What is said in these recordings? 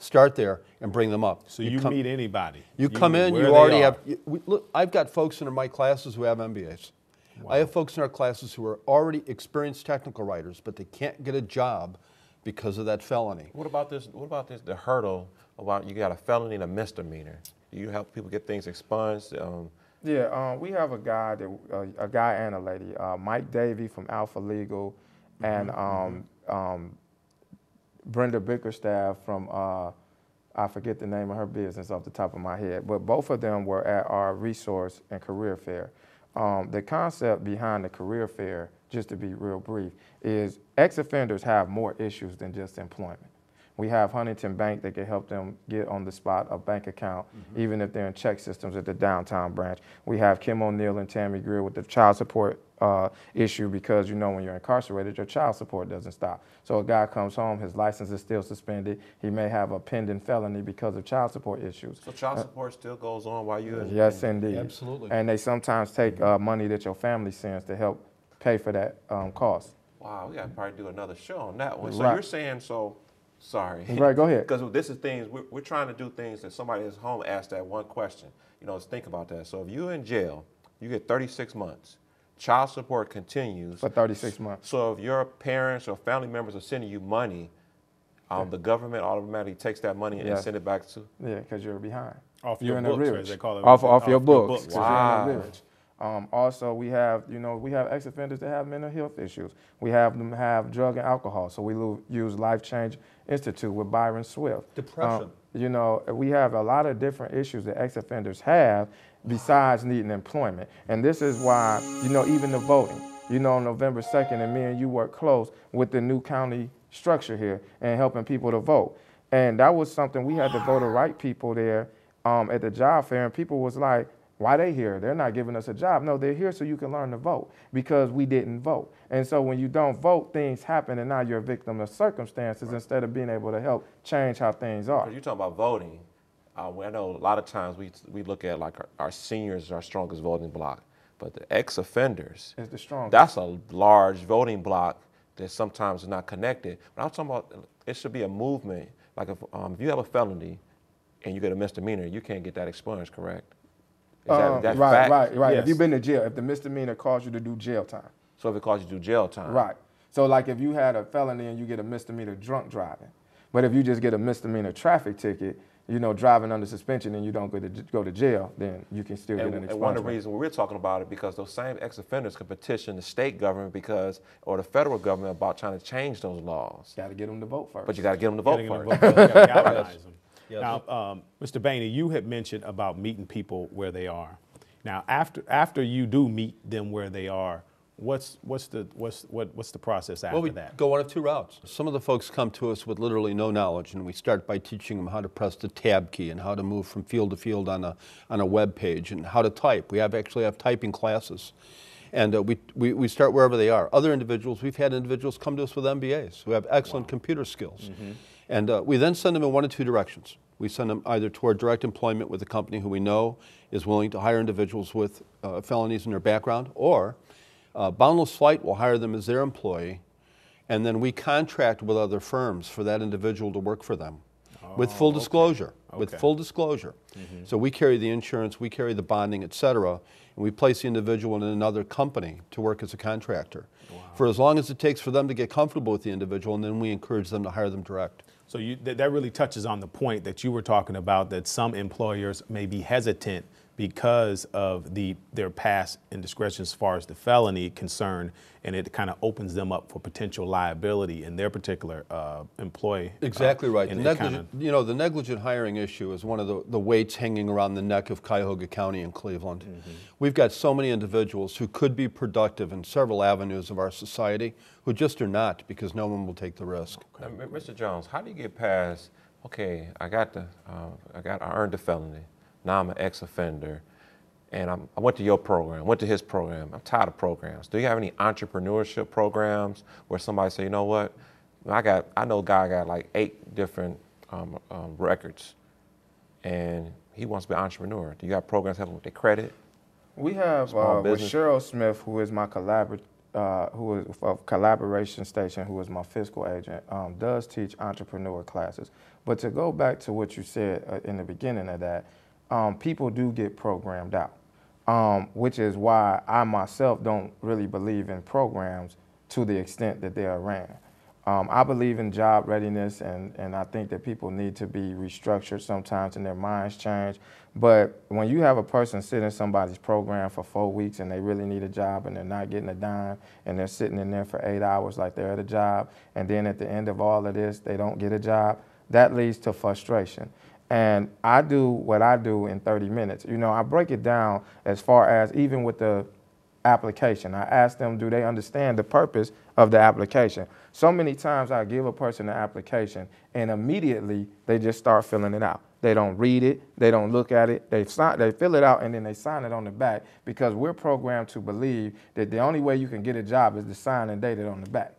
Start there and bring them up. So you meet anybody. You come in, you already have, look, I've got folks in my classes who have MBAs. Wow. I have folks in our classes who are already experienced technical writers, but they can't get a job because of that felony. What about this, the hurdle about you got a felony and a misdemeanor? Do you help people get things expunged? Yeah, we have a guy and a lady, Mike Davey from Alpha Legal, and Brenda Bickerstaff from, I forget the name of her business off the top of my head, but both of them were at our resource and career fair. The concept behind the career fair, just to be real brief, is ex-offenders have more issues than just employment. We have Huntington Bank that can help them get on the spot a bank account, even if they're in check systems at the downtown branch. We have Kim O'Neill and Tammy Greer with the child support issue, because you know when you're incarcerated, your child support doesn't stop. So a guy comes home, his license is still suspended. He may have a pending felony because of child support issues. So child support still goes on while you're in? Yes, indeed. Absolutely. And they sometimes take money that your family sends to help pay for that cost. Wow, we got to probably do another show on that one. So Right. you're saying, sorry. Right, go ahead. Because this is things, we're trying to do things that somebody at home asked that one question. You know, let's think about that. So if you're in jail, you get 36 months. Child support continues. For 36 months. So if your parents or family members are sending you money, the government automatically takes that money and send it back to? Yeah, because you're behind. Off you're your in books, arrears. as they call it. Off your books. Wow. You're in arrears. Also, we have ex-offenders that have mental health issues. We have them have drug and alcohol. So we use Life Change Institute with Byron Swift. Depression. We have a lot of different issues that ex-offenders have besides needing employment. And this is why, even the voting, on November 2nd, and me and you work close with the new county structure here and helping people to vote. And that was something we had to voter right people there at the job fair, and people was like, why they here? They're not giving us a job. No, they're here so you can learn to vote, because we didn't vote. And so when you don't vote, things happen, and now you're a victim of circumstances instead of being able to help change how things are. You're talking about voting. I know a lot of times we look at like our seniors as our strongest voting bloc, but the ex-offenders, It's the strongest. that's a large voting bloc that sometimes is not connected. But I'm talking about, it should be a movement. Like if you have a felony and you get a misdemeanor, you can't get that expunged, correct? Is that fact? Right. Yes. If you've been to jail, if the misdemeanor caused you to do jail time. So if it causes you to do jail time. Right. So like if you had a felony and you get a misdemeanor drunk driving, but if you just get a misdemeanor traffic ticket, driving under suspension and you don't go to jail, then you can still get an expungement. And one of the reasons we're talking about it, because those same ex-offenders can petition the state government or the federal government about trying to change those laws. Got to get them to vote first. But you got to get them to vote Getting them first. to vote, you gotta galvanize them. Yes. Now, Mr. Boehner, you had mentioned about meeting people where they are. Now, after you do meet them where they are, what's the process after Well, we that? go one of two routes. Some of the folks come to us with literally no knowledge, and we start by teaching them how to press the tab key and how to move from field to field on a web page and how to type. We actually have typing classes. And we start wherever they are. Other individuals, we've had individuals come to us with MBAs who have excellent computer skills. And we then send them in one of two directions. We send them either toward direct employment with a company who we know is willing to hire individuals with felonies in their background, or Boundless Flight will hire them as their employee, and then we contract with other firms for that individual to work for them with full disclosure. With full disclosure. So we carry the insurance, we carry the bonding, et cetera, and we place the individual in another company to work as a contractor for as long as it takes for them to get comfortable with the individual, and then we encourage them to hire them direct. So that really touches on the point that you were talking about, that some employers may be hesitant because of their past indiscretions as far as the felony concern, and it kind of opens them up for potential liability in their particular employee. Exactly right. And the negligent hiring issue is one of the weights hanging around the neck of Cuyahoga County and Cleveland. We've got so many individuals who could be productive in several avenues of our society who just are not, because no one will take the risk. Now, Mr. Jones, how do you get past, okay, I earned the felony. Now I'm an ex-offender, and I went to your program, went to his program. I'm tired of programs. Do you have any entrepreneurship programs where somebody say, you know what, I know a guy got like 8 different records, and he wants to be an entrepreneur. Do you have programs helping with their credit? We have with Cheryl Smith, who is my who is of Collaboration Station, who is my fiscal agent, does teach entrepreneur classes. But to go back to what you said in the beginning of that, people do get programmed out, which is why I myself don't really believe in programs to the extent that they are ran. I believe in job readiness, and I think that people need to be restructured sometimes and their minds change. But when you have a person sit in somebody's program for 4 weeks and they really need a job and they're not getting a dime and they're sitting in there for 8 hours like they're at a job, and then at the end of all of this, they don't get a job, that leads to frustration. And I do what I do in 30 minutes. You know, I break it down as far as even with the application. I ask them, do they understand the purpose of the application? So many times I give a person an application and immediately they just start filling it out. They don't read it, they don't look at it, they fill it out and then they sign it on the back because we're programmed to believe that the only way you can get a job is to sign and date it on the back.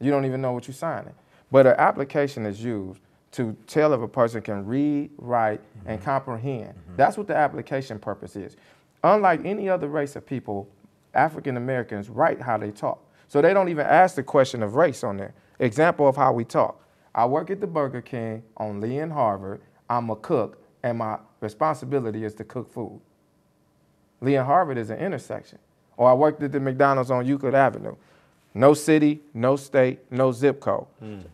You don't even know what you're signing. But an application is used to tell if a person can read, write, and comprehend. That's what the application purpose is. Unlike any other race of people, African Americans write how they talk. So they don't even ask the question of race on there. Example of how we talk. I work at the Burger King on Lee and Harvard. I'm a cook, and my responsibility is to cook food. Lee and Harvard is an intersection. Or I worked at the McDonald's on Euclid Avenue. No city, no state, no zip code.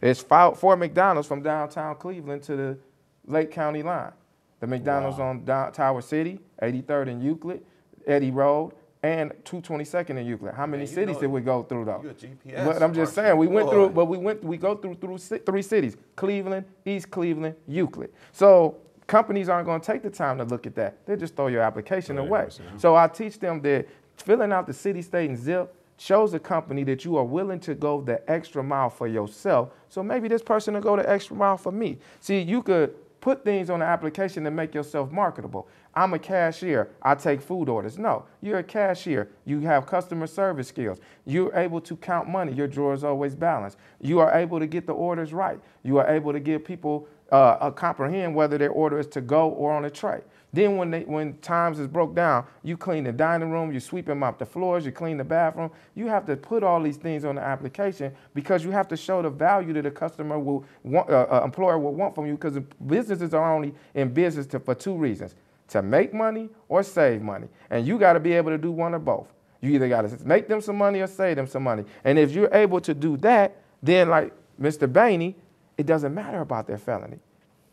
It's 4 McDonald's from downtown Cleveland to the Lake County line. The McDonald's on Tower City, 83rd and Euclid, Eddy Road, and 222nd in Euclid. How many cities did we go through though? You're a GPS. But I'm just saying, we went through, but we go through 3 cities: Cleveland, East Cleveland, Euclid. So companies aren't going to take the time to look at that. They just throw your application away. So I teach them that filling out the city, state, and zip shows a company that you are willing to go the extra mile for yourself. So maybe this person will go the extra mile for me. See, you could put things on the application to make yourself marketable. I'm a cashier, I take food orders. No, you're a cashier. You have customer service skills. You're able to count money. Your drawer is always balanced. You are able to get the orders right. You are able to give people comprehend whether their order is to go or on a tray. Then when times is broke down, you clean the dining room, you sweep and mop the floors, you clean the bathroom. You have to put all these things on the application because you have to show the value that a customer will want, employer will want from you, because businesses are only in business for 2 reasons: to make money or save money. And you got to be able to do one or both. You either got to make them some money or save them some money. And if you're able to do that, then like Mr. Bainey, it doesn't matter about their felony.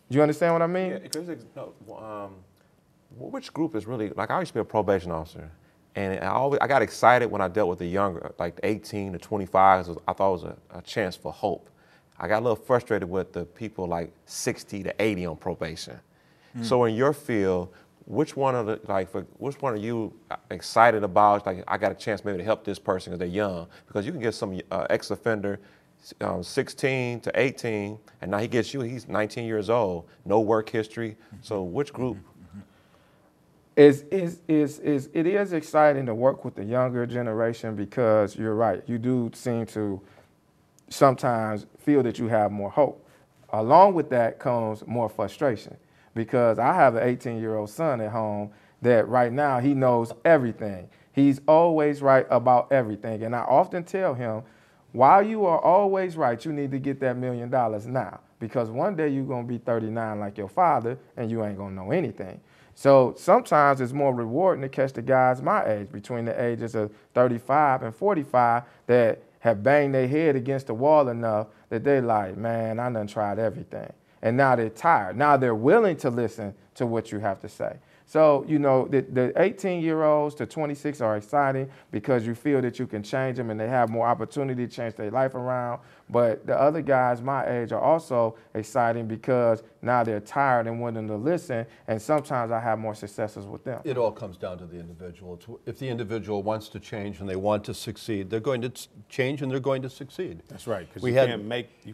Do you understand what I mean? Yeah, because which group is really, like I used to be a probation officer, and I got excited when I dealt with the younger, like 18 to 25, I thought it was a chance for hope. I got a little frustrated with the people like 60 to 80 on probation. So in your field, which one are you excited about? Like, I got a chance maybe to help this person because they're young, because you can get some ex-offender 16 to 18, and now he gets you, he's 19 years old, no work history. So which group? It is exciting to work with the younger generation, because you're right, you do seem to sometimes feel that you have more hope. Along with that comes more frustration, because I have an 18-year-old son at home that right now he knows everything. He's always right about everything. And I often tell him, while you are always right, you need to get that $1 million now, because one day you're going to be 39 like your father and you ain't going to know anything. So sometimes it's more rewarding to catch the guys my age, between the ages of 35 and 45, that have banged their head against the wall enough that they like, man, I done tried everything. And now they're tired. Now they're willing to listen to what you have to say. So, you know, the 18-year-olds to 26 are exciting because you feel that you can change them and they have more opportunity to change their life around. But the other guys my age are also exciting because now they're tired and willing to listen, and sometimes I have more successes with them. It all comes down to the individual. If the individual wants to change and they want to succeed, they're going to change and they're going to succeed. That's right, because you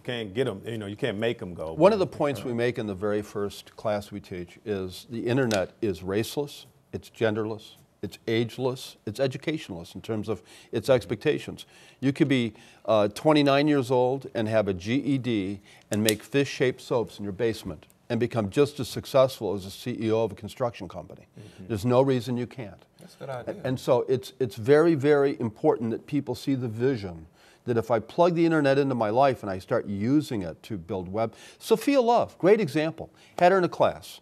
can't get them, you can't make them go. One of the points we make in the very first class we teach is the internet is raceless, it's genderless, it's ageless, it's educationless in terms of its expectations. You could be 29 years old and have a GED and make fish-shaped soaps in your basement and become just as successful as a CEO of a construction company. There's no reason you can't. That's a good idea. And so it's very, very important that people see the vision that if I plug the internet into my life and I start using it to build web. Sophia Love, great example. Had her in a class.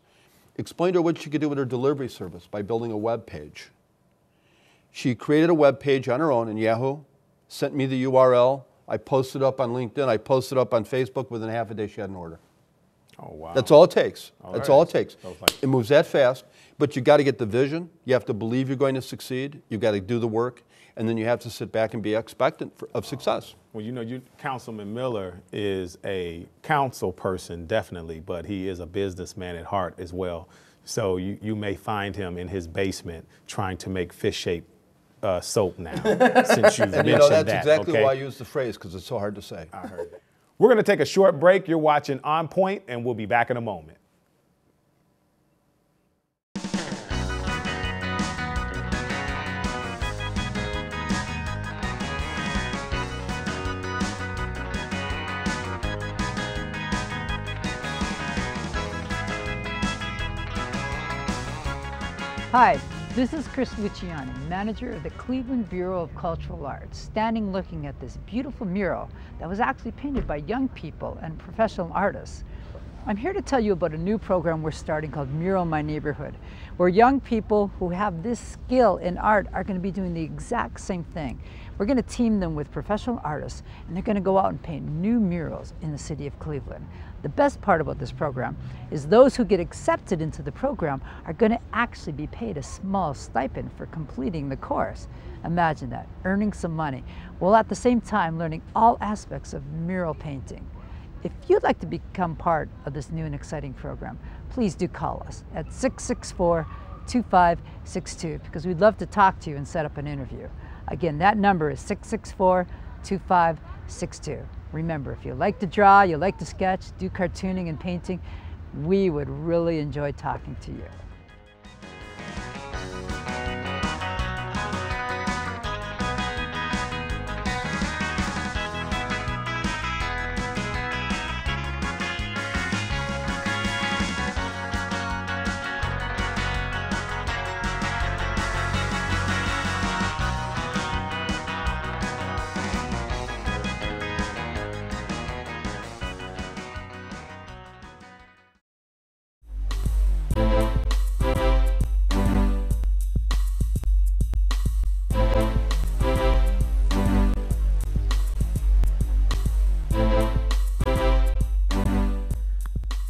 Explained to her what she could do with her delivery service by building a web page. She created a web page on her own in Yahoo, sent me the URL. I posted up on LinkedIn. I posted up on Facebook. Within half a day, she had an order. Oh, wow. That's all it takes. That's all it takes. So it's like- It moves that fast, but you got to get the vision. You have to believe you're going to succeed. You've got to do the work, and then you have to sit back and be expectant of success. Well, you know, Councilman Miller is a council person, definitely, but he is a businessman at heart as well. So you may find him in his basement trying to make fish-shaped soap now, since you've And mentioned you know, that's that. exactly okay? why I use the phrase, because it's so hard to say. I heard that. We're going to take a short break. You're watching On Point, and we'll be back in a moment. Hi, this is Chris Luciani, manager of the Cleveland Bureau of Cultural Arts, standing looking at this beautiful mural that was actually painted by young people and professional artists. I'm here to tell you about a new program we're starting called Mural My Neighborhood, where young people who have this skill in art are going to be doing the exact same thing. We're going to team them with professional artists, and they're going to go out and paint new murals in the city of Cleveland. The best part about this program is those who get accepted into the program are going to actually be paid a small stipend for completing the course. Imagine that, earning some money, while at the same time learning all aspects of mural painting. If you'd like to become part of this new and exciting program, please do call us at 664-2562 because we'd love to talk to you and set up an interview. Again, that number is 664-2562. Remember, if you like to draw, you like to sketch, do cartooning and painting, we would really enjoy talking to you.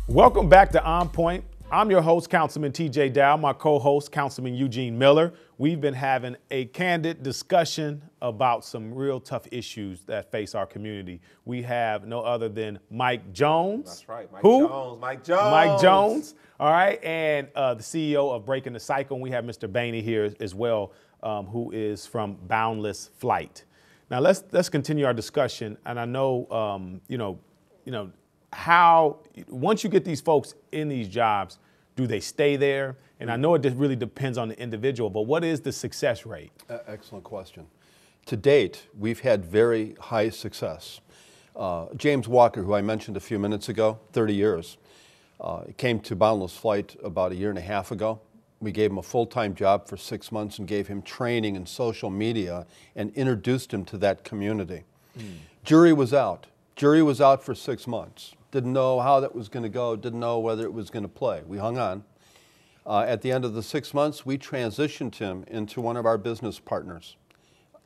Welcome back to On Point. I'm your host, Councilman TJ Dow, my co-host, Councilman Eugene Miller. We've been having a candid discussion about some real tough issues that face our community. We have no other than Mike Jones. That's right, Mike Who? Jones. Mike Jones. Mike Jones, all right, and the CEO of Breaking the Cycle. And we have Mr. Bainey here as well, who is from Boundless Flight. Now let's continue our discussion. And I know, how once you get these folks in these jobs, do they stay there? And I know it just really depends on the individual, but what is the success rate? Excellent question. To date, we've had very high success. James Walker, who I mentioned a few minutes ago, 30 years, came to Boundless Flight about a year and a half ago. We gave him a full-time job for 6 months and gave him training in social media and introduced him to that community. Jury was out. Jury was out for 6 months. Didn't know how that was going to go, didn't know whether it was going to play. We hung on. At the end of the 6 months, we transitioned him into one of our business partners.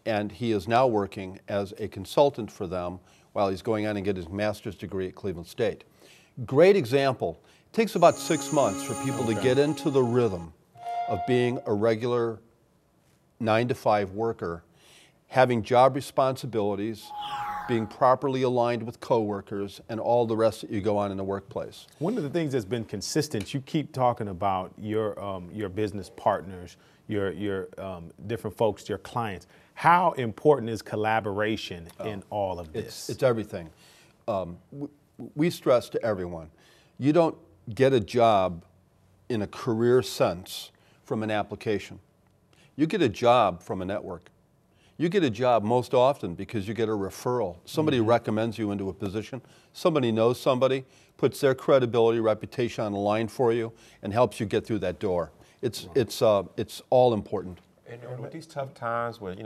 And he is now working as a consultant for them while he's going on and get his master's degree at Cleveland State. Great example. It takes about 6 months for people to get into the rhythm of being a regular 9-to-5 worker, having job responsibilities, being properly aligned with coworkers, and all the rest that you go on in the workplace. One of the things that's been consistent, you keep talking about your business partners, your different folks, your clients. How important is collaboration in all of this? It's everything. We stress to everyone, you don't get a job in a career sense from an application. You get a job from a network. You get a job most often because you get a referral. Somebody recommends you into a position. Somebody knows somebody, puts their credibility, reputation on the line for you, and helps you get through that door. It's all important. And with these tough times, when